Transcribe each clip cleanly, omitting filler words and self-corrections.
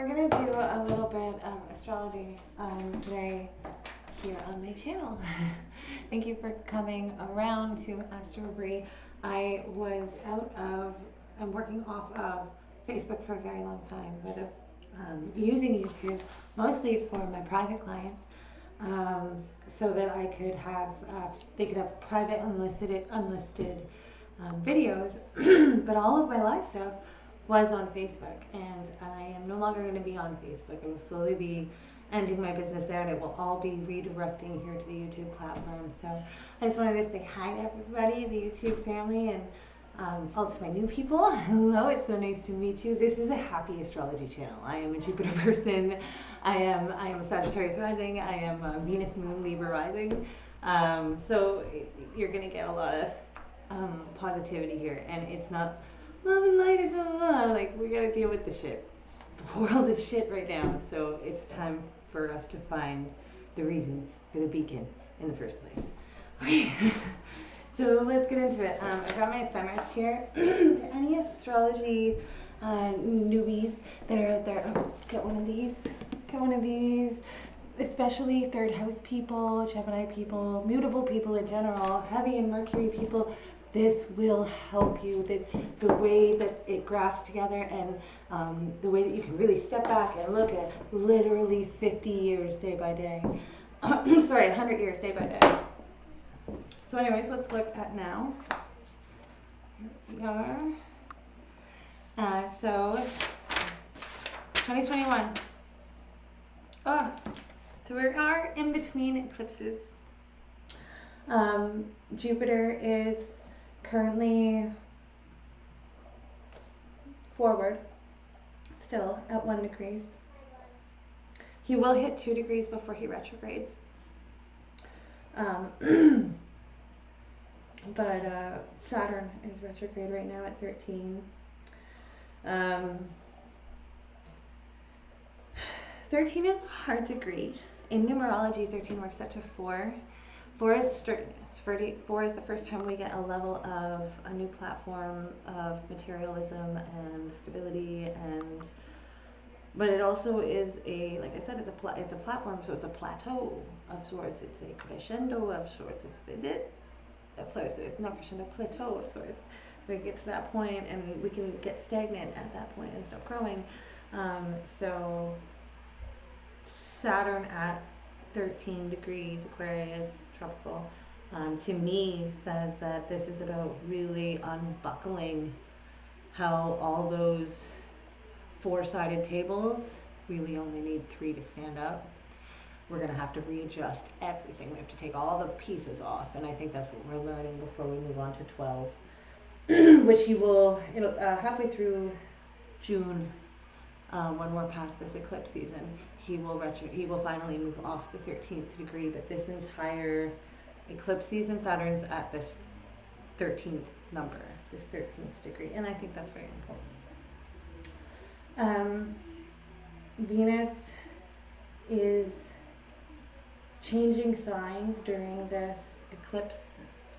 we're going to do a little bit of astrology today here on my channel. Thank you for coming around to Astro Brie. I'm working off of Facebook for a very long time, but using YouTube mostly for my private clients, so that I could have, they could have private unlisted videos, but all of my live stuff was on Facebook, and I am no longer going to be on Facebook. I will slowly be ending my business there, and it will all be redirecting here to the YouTube platform. So I just wanted to say hi to everybody, the YouTube family, and all to my new people. Hello, it's so nice to meet you. This is a happy astrology channel. I am a Jupiter person. I am a Sagittarius rising. I am a Venus Moon Libra rising. So you're going to get a lot of positivity here, and it's not love and light, it's like we gotta deal with the shit. The world is shit right now, so it's time for us to find the reason for the beacon in the first place. Okay, so let's get into it. I've got my ephemeris here. To any astrology newbies that are out there, get one of these. Get one of these. Especially third house people, Gemini people, mutable people in general, heavy and Mercury people. This will help you. The way that it graphs together, and the way that you can really step back and look at literally 50 years day by day. Sorry, 100 years day by day. So anyways, let's look at now. Here we are. So 2021. Oh, so we are in between eclipses. Jupiter is currently forward, still at 1 degree. He will hit 2 degrees before he retrogrades. But Saturn is retrograde right now at 13. 13 is a hard degree. In numerology, 13 works out to 4. 4 is strictness. 4 is the first time we get a level of a new platform of materialism and stability, but it also is a, like I said, it's a platform, so it's a plateau of sorts. It's a crescendo of sorts. It's not crescendo, plateau of sorts. We get to that point, and we can get stagnant at that point and stop growing. So Saturn at 13 degrees Aquarius, tropical, to me says that this is about really unbuckling how all those 4-sided tables really only need 3 to stand up. We're going to have to readjust everything. We have to take all the pieces off, and I think that's what we're learning before we move on to 12, which he will, halfway through June, when we're past this eclipse season, he will finally move off the 13th degree. But this entire eclipse season, Saturn's at this 13th number, this 13th degree, and I think that's very important. Venus is changing signs during this eclipse,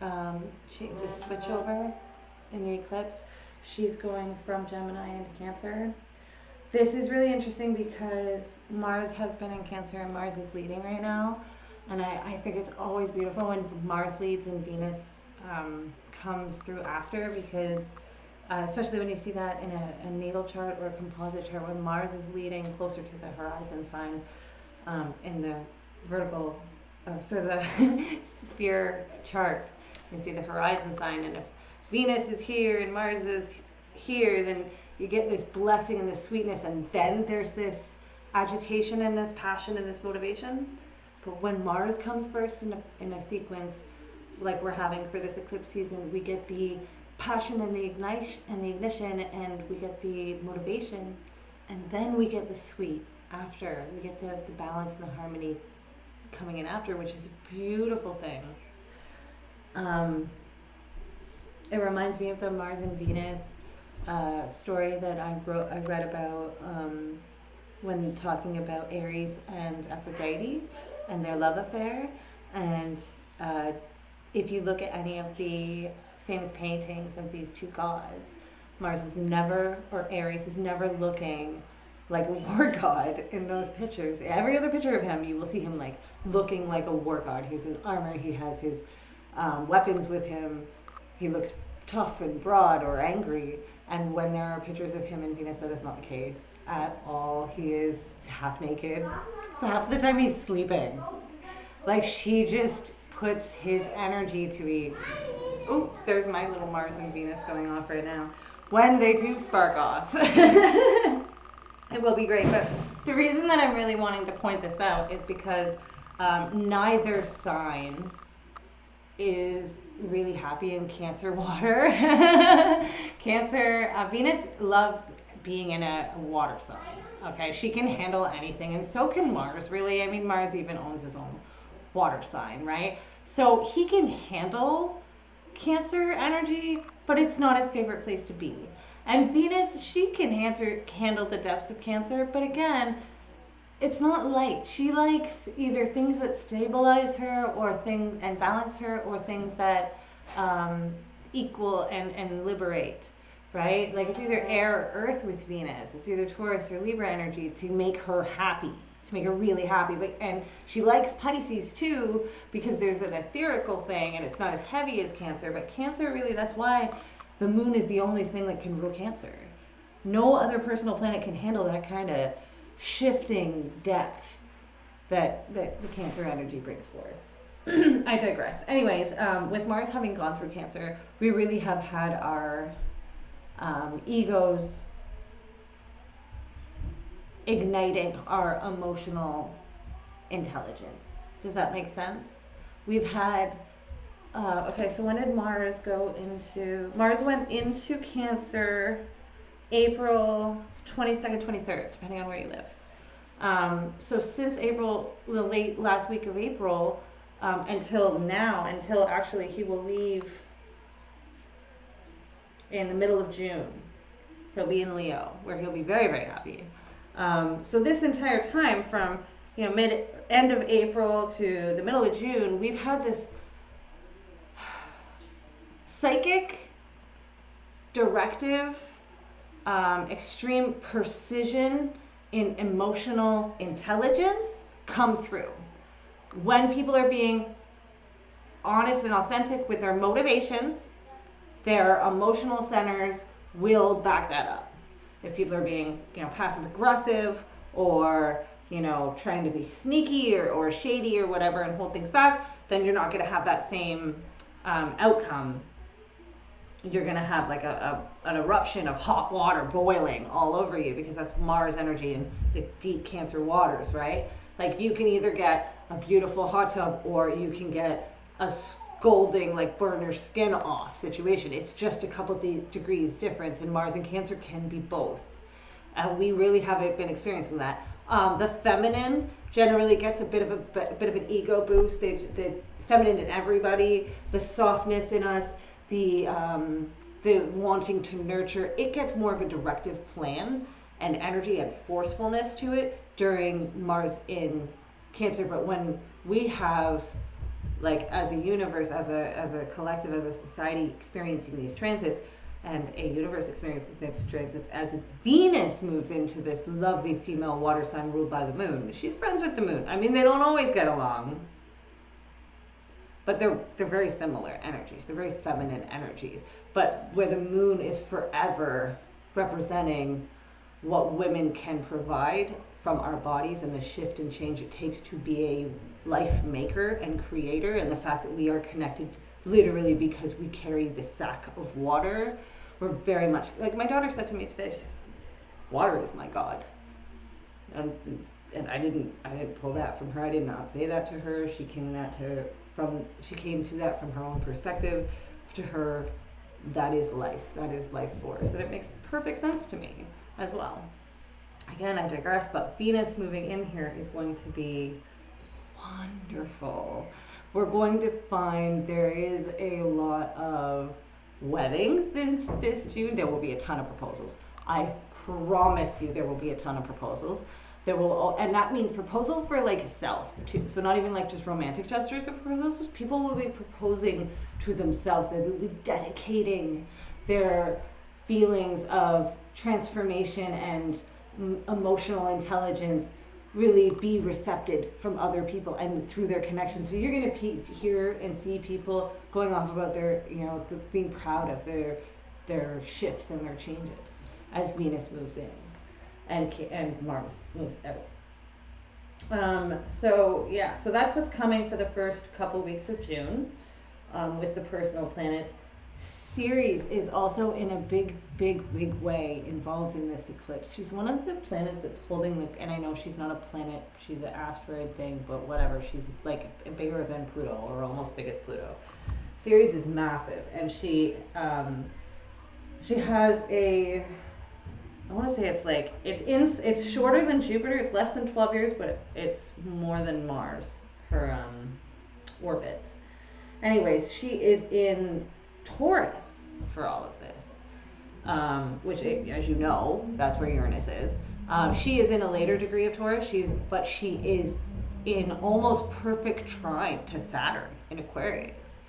the switchover in the eclipse. She's going from Gemini into Cancer. This is really interesting because Mars has been in Cancer, and Mars is leading right now. And I think it's always beautiful when Mars leads and Venus comes through after, because especially when you see that in a natal chart or a composite chart, when Mars is leading closer to the horizon sign in the vertical, sort of the sphere charts, you can see the horizon sign. And if Venus is here and Mars is here, then you get this blessing and this sweetness, and then there's this agitation and this passion and this motivation. But when Mars comes first in a sequence, like we're having for this eclipse season, we get the passion and the ignition, and we get the motivation, and then we get the sweet after. We get the balance and the harmony coming in after, which is a beautiful thing. It reminds me of the Mars and Venus story that I read about when talking about Aries and Aphrodite and their love affair. And if you look at any of the famous paintings of these two gods, Mars is never, or Aries is never looking like a war god in those pictures. Every other picture of him, you will see him like looking like a war god. He's in armor. He has his weapons with him. He looks tough and broad or angry. And when there are pictures of him in Venus, that is not the case at all. He is half naked. So half the time he's sleeping. Like she just puts his energy to ease. Oh, there's my little Mars and Venus going off right now. When they do spark off. It will be great, but the reason that I'm really wanting to point this out is because neither sign is really happy in Cancer water. Cancer, Venus loves being in a water sign, okay? She can handle anything, and so can Mars, really. I mean, Mars even owns his own water sign, right? So he can handle Cancer energy, but it's not his favorite place to be. And Venus, she can handle the depths of Cancer, but again, it's not light. She likes either things that stabilize her or things and balance her, or things that equal and liberate, right? Like it's either air or earth with Venus. It's either Taurus or Libra energy to make her happy, to make her really happy. But, and she likes Pisces too, because there's an etherical thing and it's not as heavy as Cancer. But Cancer, really, that's why the moon is the only thing that can rule Cancer. No other personal planet can handle that kind of shifting depth that the Cancer energy brings forth. I digress. Anyways, with Mars having gone through Cancer, we really have had our egos igniting our emotional intelligence. Does that make sense? We've had okay, so when did Mars go into... Mars went into Cancer April 22nd, 23rd, depending on where you live. So since April, the late last week of April, until now, until actually he will leave in the middle of June. He'll be in Leo, where he'll be very, very happy. So this entire time from, you know, end of April to the middle of June, we've had this psychic, directive, extreme precision in emotional intelligence come through. When people are being honest and authentic with their motivations, their emotional centers will back that up. If people are being, you know, passive aggressive or, you know, trying to be sneaky or shady or whatever and hold things back, then you're not going to have that same outcome. You're going to have like an eruption of hot water boiling all over you, because that's Mars energy in the deep Cancer waters, right? Like you can either get a beautiful hot tub or you can get a scolding, like burn your skin off situation. It's just a couple degrees difference, and Mars and Cancer can be both. And we really haven't been experiencing that. The feminine generally gets a bit of an ego boost. The feminine in everybody, the softness in us, the wanting to nurture, it gets more of a directive plan and energy and forcefulness to it during Mars in Cancer. But when we have, like, as a universe, as a collective, as a society experiencing these transits, and a universe experiencing these transits, as Venus moves into this lovely female water sign ruled by the moon, she's friends with the moon. I mean, they don't always get along, but they're very similar energies. They're very feminine energies. But where the moon is forever representing what women can provide from our bodies and the shift and change it takes to be a life maker and creator, and the fact that we are connected literally because we carry this sack of water. We're very much, like my daughter said to me today, she's, water is my God. And I didn't pull that from her. I did not say that to her. She came to that from her own perspective. To her, that is life. That is life force. And it makes perfect sense to me as well. Again, I digress, but Venus moving in here is going to be wonderful. We're going to find there is a lot of weddings this June. There will be a ton of proposals. I promise you there will be a ton of proposals. There will, and that means proposal for like self too. So not even like just romantic gestures of proposals. People will be proposing to themselves. They will be dedicating their feelings of transformation and emotional intelligence really be recepted from other people and through their connections. So you're going to hear and see people going off about their, being proud of their shifts and their changes as Venus moves in and Mars moves out. So that's what's coming for the first couple weeks of June with the personal planets. Ceres is also in a big way involved in this eclipse. She's one of the planets that's holding and I know she's not a planet, she's an asteroid thing, but whatever. She's like bigger than Pluto, or almost big as Pluto. Ceres is massive, and she has I want to say it's shorter than Jupiter. It's less than 12 years, but it's more than Mars, her orbit. Anyways, she is in Taurus for all of this, which, as you know, that's where Uranus is. She is in a later degree of Taurus. But she is in almost perfect trine to Saturn in Aquarius.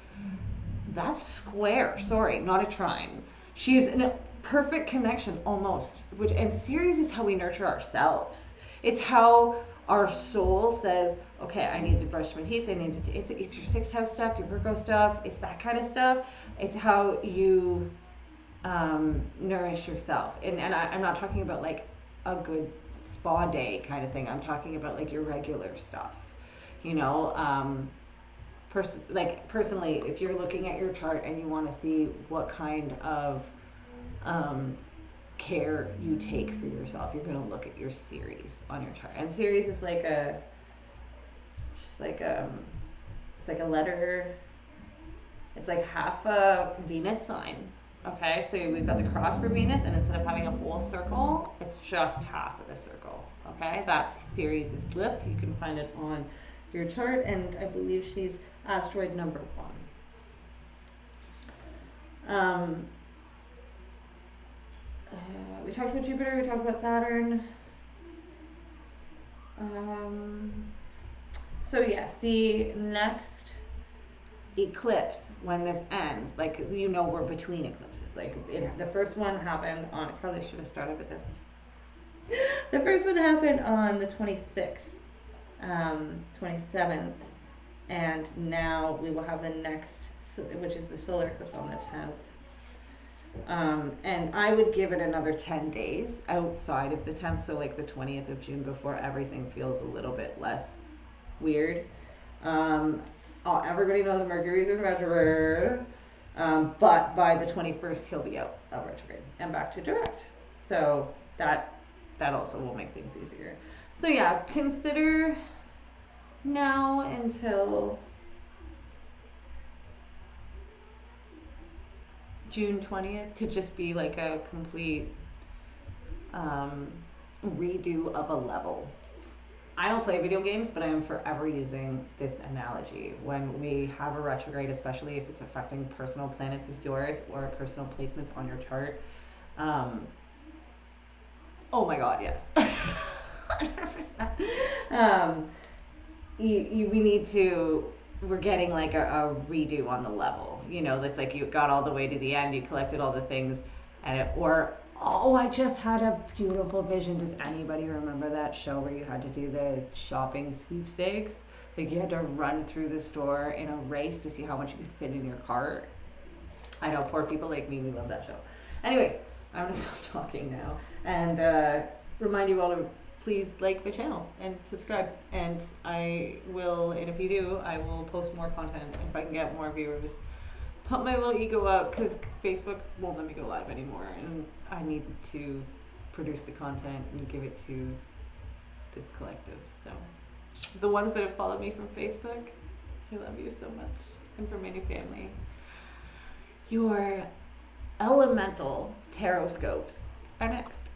That's square. Sorry, not a trine. She is in a perfect connection almost. And Ceres is how we nurture ourselves. It's how our soul says, okay, I need to brush my teeth. It's your 6th house stuff, your Virgo stuff. It's that kind of stuff. It's how you nourish yourself. And I'm not talking about like a good spa day kind of thing. I'm talking about like your regular stuff. Personally, if you're looking at your chart and you want to see what kind of care you take for yourself, you're going to look at your Ceres on your chart. And Ceres is it's like a letter. It's like half a Venus sign. Okay, so we've got the cross for Venus, and instead of having a whole circle, it's just half of the circle. Okay, that's Ceres' glyph. You can find it on your chart, and I believe she's asteroid number 1. We talked about Jupiter, we talked about Saturn. So yes, the next eclipse, when this ends, we're between eclipses. The first one happened on, I probably should have started with this. The first one happened on the 26th, 27th, and now we will have the next, which is the solar eclipse on the 10th. And I would give it another 10 days outside of the 10th, so like the 20th of June, before everything feels a little bit less weird. Everybody knows Mercury's in retrograde, but by the 21st he'll be out of retrograde and back to direct. So that also will make things easier. So yeah, consider now until June 20th to just be like a complete redo of a level. I don't play video games, but I am forever using this analogy. When we have a retrograde, especially if it's affecting personal planets of yours or personal placements on your chart, oh my god, yes. 100%. We're getting like a redo on the level. That's like you got all the way to the end, you collected all the things, and I just had a beautiful vision. Does anybody remember that show where you had to do the shopping sweepstakes? Like you had to run through the store in a race to see how much you could fit in your cart. I know, poor people like me, we love that show. Anyways, I'm gonna stop talking now and remind you all to please like my channel and subscribe. And I will, and if you do, I will post more content if I can get more viewers. Pump my little ego up, because Facebook won't let me go live anymore, and I need to produce the content and give it to this collective. So the ones that have followed me from Facebook, I love you so much. And for my new family, your elemental tarot scopes are next.